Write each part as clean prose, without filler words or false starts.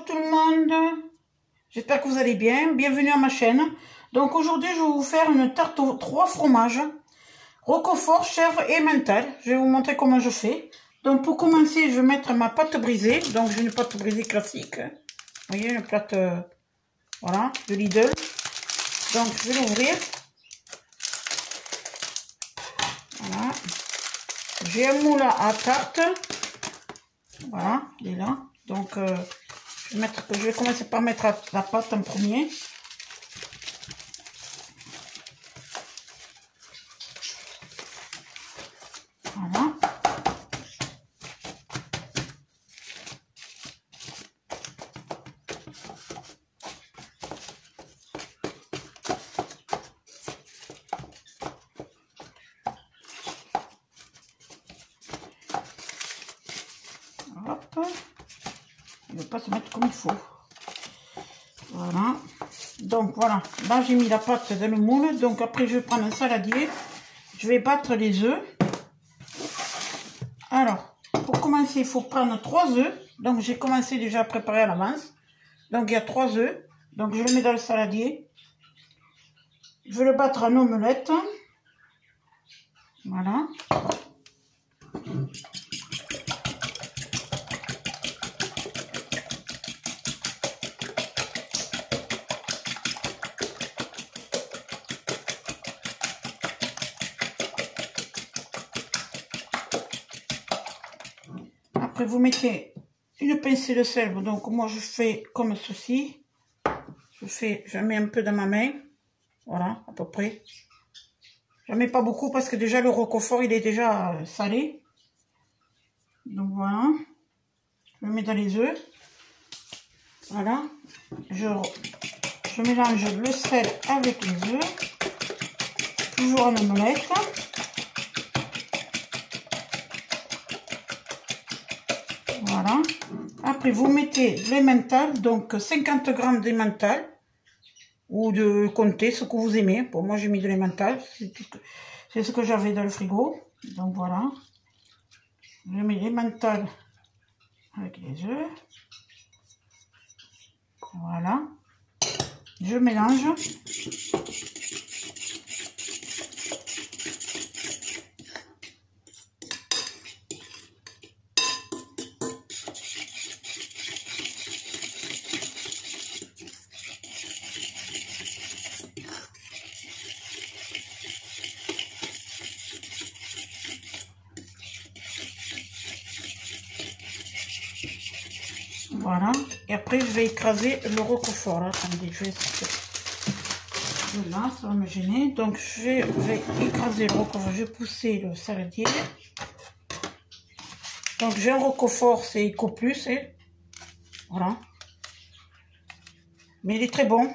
Bonjour tout le monde, j'espère que vous allez bien, bienvenue à ma chaîne. Donc aujourd'hui je vais vous faire une tarte aux 3 fromages, roquefort, chèvre et mental. Je vais vous montrer comment je fais. Donc pour commencer je vais mettre ma pâte brisée, donc j'ai une pâte brisée classique. Vous voyez, une pâte voilà, de Lidl. Donc je vais l'ouvrir. Voilà. J'ai un moule à tarte. Voilà, il est là. Donc je vais commencer par mettre la pâte en premier. Voilà. Hop. Il ne va pas se mettre comme il faut. Voilà. Donc voilà. Là j'ai mis la pâte dans le moule. Donc après je vais prendre un saladier. Je vais battre les œufs. Alors, pour commencer, il faut prendre 3 œufs. Donc j'ai commencé déjà à préparer à l'avance. Donc il y a 3 œufs. Donc je le mets dans le saladier. Je vais le battre en omelette. Voilà. Après vous mettez une pincée de sel. Donc moi je fais comme ceci. Je mets un peu dans ma main. Voilà, à peu près. Je mets pas beaucoup parce que déjà le roquefort il est déjà salé. Donc voilà. Je le mets dans les œufs. Voilà. Je mélange le sel avec les œufs. Toujours en omelette. Voilà. Après vous mettez l'emmental, donc 50 g d'emmental. Ou de compter ce que vous aimez. Pour moi j'ai mis de l'emmental. C'est ce que j'avais dans le frigo. Donc voilà. Je mets l'emmental avec les œufs. Voilà. Je mélange. Voilà. Et après, je vais écraser le roquefort. Attendez, je vais... Là, ça va me gêner. Donc, je vais écraser le roquefort. Je vais pousser le saladier. Donc, j'ai un roquefort, c'est Eco Plus. Hein. Voilà. Mais il est très bon.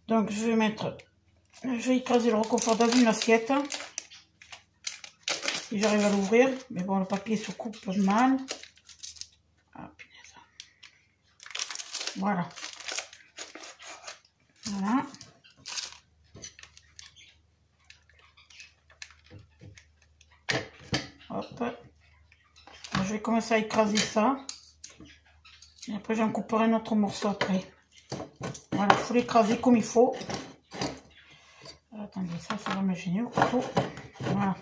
Donc, je vais écraser le roquefort dans une assiette. Si j'arrive à l'ouvrir. Mais bon, le papier se coupe mal. Ah, punaise. Voilà. Voilà. Hop. Je vais commencer à écraser ça. Et après, j'en couperai un autre morceau après. Voilà, il faut l'écraser comme il faut. Attendez, ça va me gêner au couteau. Voilà.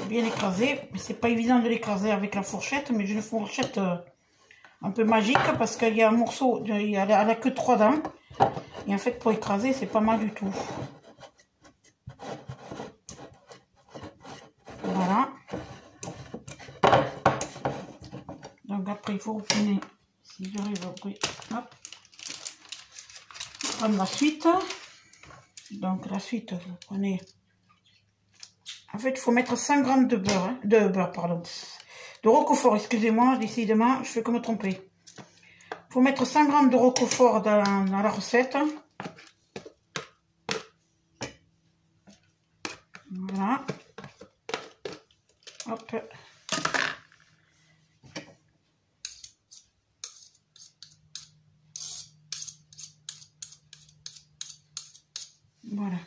Bien écrasé, mais c'est pas évident de l'écraser avec la fourchette, mais j'ai une fourchette un peu magique parce qu'il y a un morceau, elle a que 3 dents, et en fait pour écraser c'est pas mal du tout. Voilà. Donc après il faut reprendre, si j'arrive à ouvrir, hop, prendre la suite. Donc la suite, vous prenez. En fait, il faut mettre 100 g de beurre, hein, de roquefort, excusez-moi, décidément, je fais que me tromper. Il faut mettre 100 g de roquefort dans la recette. Voilà. Hop. Voilà.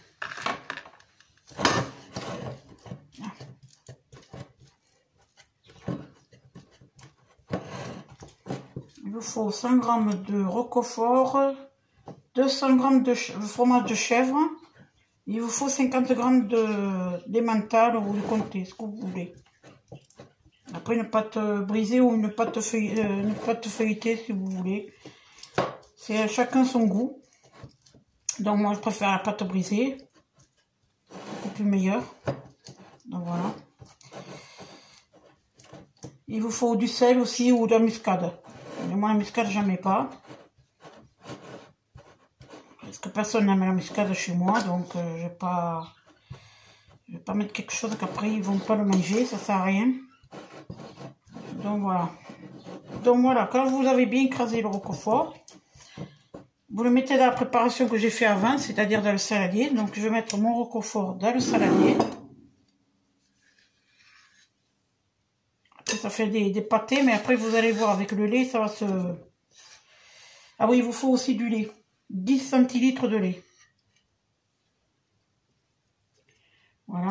Il vous faut 100 g de roquefort, 200 g de fromage de chèvre. Il vous faut 50 g d'emmental ou de comté, ce que vous voulez. Après une pâte brisée ou une pâte feuilletée si vous voulez. C'est à chacun son goût. Donc moi je préfère la pâte brisée. C'est plus meilleur. Donc voilà. Il vous faut du sel aussi ou de la muscade. Mais moi la muscade j'en mets pas. Parce que personne n'aime la muscade chez moi. Donc je vais pas mettre quelque chose qu'après ils vont pas le manger. Ça sert à rien. Donc voilà. Donc voilà, quand vous avez bien écrasé le roquefort, vous le mettez dans la préparation que j'ai fait avant, c'est-à-dire dans le saladier. Donc je vais mettre mon roquefort dans le saladier. Après ça fait des pâtés, mais après vous allez voir avec le lait, ça va se... Ah oui, il vous faut aussi du lait. 10 centilitres de lait. Voilà.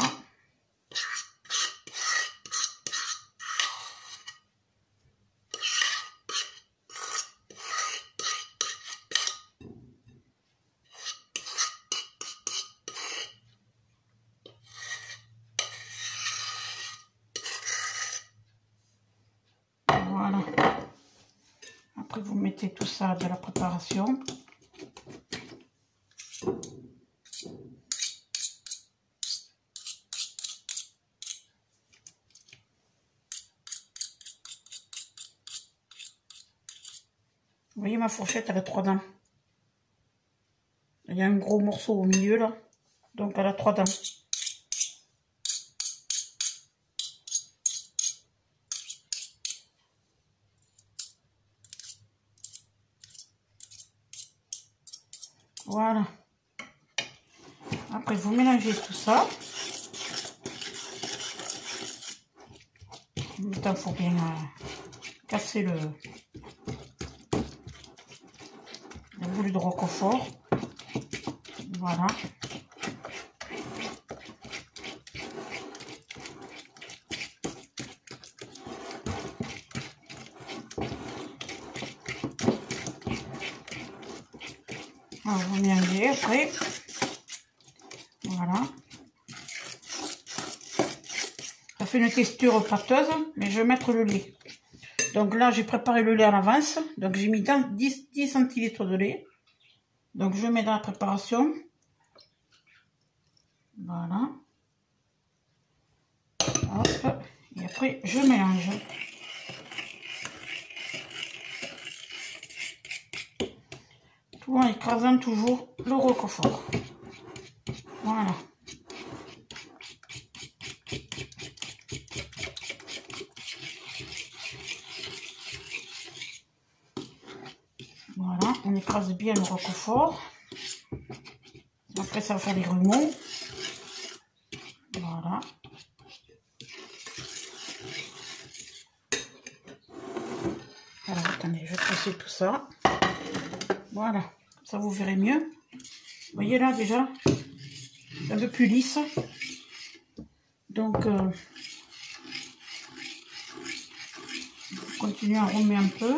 Voilà. Après, vous mettez tout ça de la préparation. Vous voyez, ma fourchette, elle a 3 dents. Il y a un gros morceau au milieu, là. Donc, elle a 3 dents. Voilà. Après, vous mélangez tout ça. En même temps, il faut bien casser le boule de roquefort. Voilà. Alors, vous mélangez après. Voilà. Ça fait une texture pâteuse, mais je vais mettre le lait. Donc là, j'ai préparé le lait à l'avance. Donc j'ai mis 10 centilitres de lait. Donc je mets dans la préparation. Voilà. Hop. Et après, je mélange. Tout en écrasant toujours le roquefort. Voilà. Voilà, on écrase bien le roquefort. Après, ça va faire des grumeaux. Voilà. Alors, attendez, je vais presser tout ça. Voilà, ça vous verrez mieux. Vous voyez là, déjà, c'est un peu plus lisse. Donc, continuez à remuer un peu.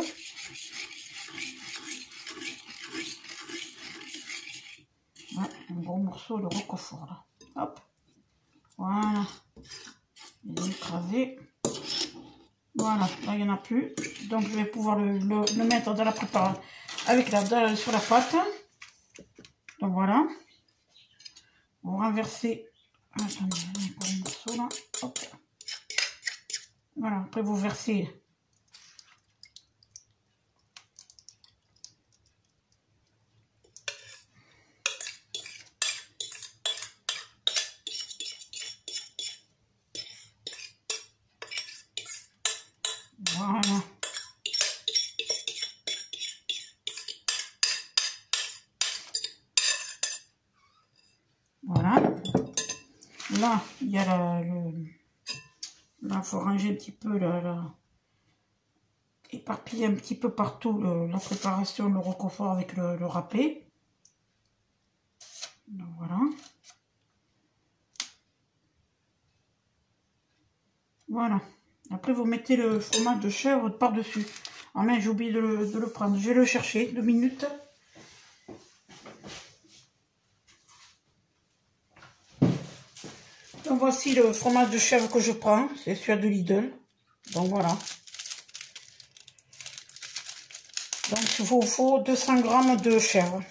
Ouais, un gros morceau de roquefort là. Hop. Voilà. Il est écrasé. Voilà, là il n'y en a plus. Donc je vais pouvoir le mettre dans la préparation avec sur la pâte. Donc voilà. Vous renversez. Attendez, il n'y a pas de morceau là. Hop. Voilà, après vous versez. Voilà. Voilà. Là, il y a là, il faut ranger un petit peu éparpiller un petit peu partout la préparation, le roquefort avec le râpé. Donc voilà. Voilà. Après, vous mettez le fromage de chèvre par-dessus. Ah mais j'ai oublié de le prendre. Je vais le chercher, 2 minutes. Donc voici le fromage de chèvre que je prends. C'est celui de Lidl. Donc voilà. Donc il vous faut 200 g de chèvre.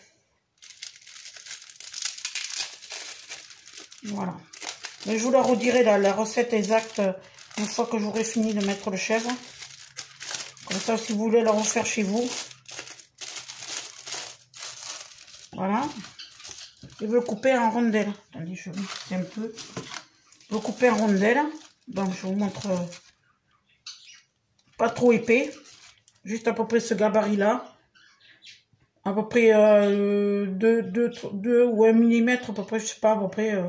Voilà. Mais je vous la redirai la recette exacte une fois que j'aurai fini de mettre le chèvre. Comme ça, si vous voulez la refaire chez vous. Voilà. Je veux le couper en rondelles. Attendez, je vais mixer un peu. Je veux couper en rondelles. Donc, je vous montre pas trop épais. Juste à peu près ce gabarit-là. À peu près 2 ou 1 mm, à peu près, je sais pas, à peu près.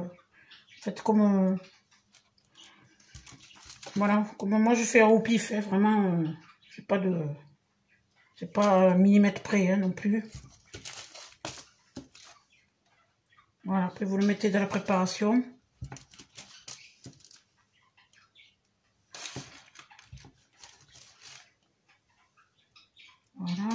Faites comme... voilà, comme moi je fais au pif, hein, vraiment, c'est pas de... C'est pas millimètre près hein, non plus. Voilà, après vous le mettez dans la préparation. Voilà.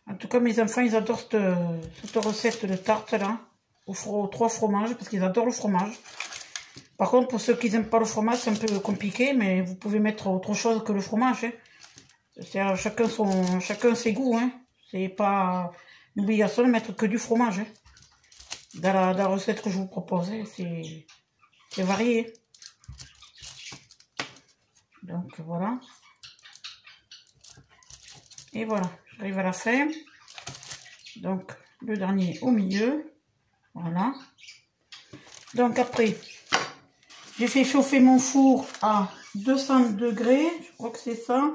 En tout cas, mes enfants, ils adorent cette recette de tarte là, aux 3 fromages, parce qu'ils adorent le fromage. Par contre, pour ceux qui n'aiment pas le fromage, c'est un peu compliqué, mais vous pouvez mettre autre chose que le fromage. Hein. C'est chacun ses goûts. Hein. C'est pas une obligation de mettre que du fromage. Hein. Dans la recette que je vous propose, hein. C'est varié. Donc voilà. Et voilà, j'arrive à la fin. Donc le dernier au milieu. Voilà. Donc après, j'ai fait chauffer mon four à 200 degrés. Je crois que c'est ça.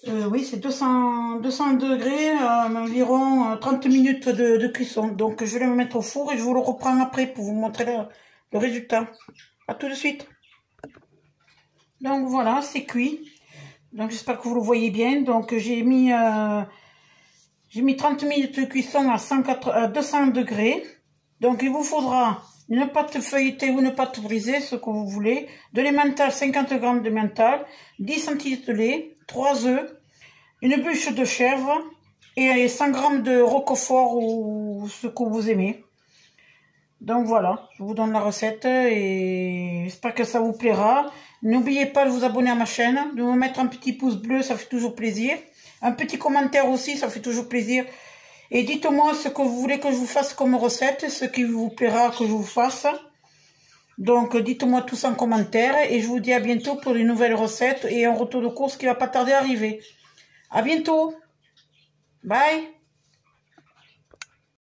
Oui, c'est 200 degrés, environ 30 minutes de cuisson. Donc je vais le mettre au four et je vous le reprends après pour vous montrer le résultat. À tout de suite. Donc voilà, c'est cuit. Donc j'espère que vous le voyez bien. Donc j'ai mis 30 minutes de cuisson à 200 degrés. Donc il vous faudra une pâte feuilletée ou une pâte brisée, ce que vous voulez. De l'emmental, 50 g de mental, 10 centilitres de lait, 3 œufs, une bûche de chèvre et 100 g de roquefort ou ce que vous aimez. Donc voilà, je vous donne la recette et j'espère que ça vous plaira. N'oubliez pas de vous abonner à ma chaîne, de me mettre un petit pouce bleu, ça fait toujours plaisir. Un petit commentaire aussi, ça fait toujours plaisir. Et dites-moi ce que vous voulez que je vous fasse comme recette, ce qui vous plaira que je vous fasse. Donc dites-moi tout ça en commentaire et je vous dis à bientôt pour une nouvelle recette et un retour de course qui va pas tarder à arriver. À bientôt. Bye.